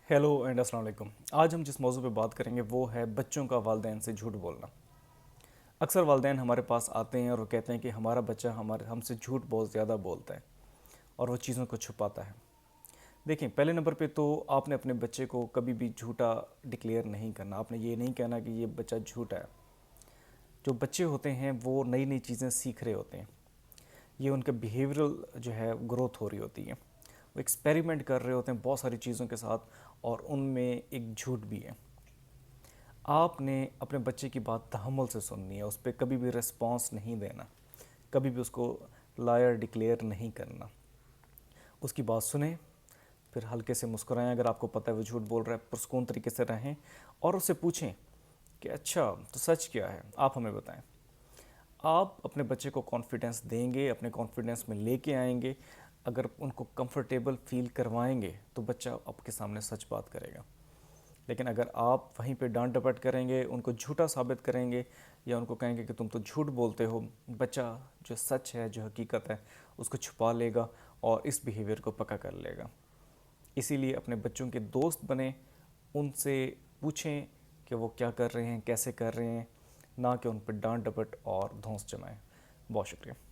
Hello and अस्सलाम वालेकुम। आज हम जिस मौजू पे बात करेंगे वो है बच्चों का वालिदैन से झूठ बोलना। अक्सर वालिदैन हमारे पास आते हैं और वो कहते हैं कि हमारा बच्चा हमारे हमसे झूठ बहुत ज़्यादा बोलता है और वो चीज़ों को छुपाता है। देखिए, पहले नंबर पे तो आपने अपने बच्चे को कभी भी झूठा डिक्लेयर नहीं करना। आपने ये नहीं कहना कि ये बच्चा झूठा है। जो बच्चे होते हैं वो नई नई चीज़ें सीख रहे होते हैं। ये उनका बिहेवियरल जो है ग्रोथ हो रही होती है। वो एक्सपेरिमेंट कर रहे होते हैं बहुत सारी चीज़ों के साथ और उनमें एक झूठ भी है। आपने अपने बच्चे की बात तहम्मुल से सुननी है, उस पर कभी भी रिस्पॉन्स नहीं देना, कभी भी उसको लायर डिक्लेयर नहीं करना। उसकी बात सुने, फिर हल्के से मुस्कुराएं। अगर आपको पता है वो झूठ बोल रहा है, पुरस्कून तरीके से रहें और उससे पूछें कि अच्छा तो सच क्या है, आप हमें बताएं। आप अपने बच्चे को कॉन्फिडेंस देंगे, अपने कॉन्फिडेंस में लेके आएंगे। अगर उनको कंफर्टेबल फील करवाएंगे तो बच्चा आपके सामने सच बात करेगा। लेकिन अगर आप वहीं पे डांट डपट करेंगे, उनको झूठा साबित करेंगे या उनको कहेंगे कि तुम तो झूठ बोलते हो, बच्चा जो सच है, जो हकीकत है, उसको छुपा लेगा और इस बिहेवियर को पक्का कर लेगा। इसीलिए अपने बच्चों के दोस्त बने, उनसे पूछें कि वो क्या कर रहे हैं, कैसे कर रहे हैं, ना कि उन पर डांट डपट और धौंस जमाएं। बहुत शुक्रिया।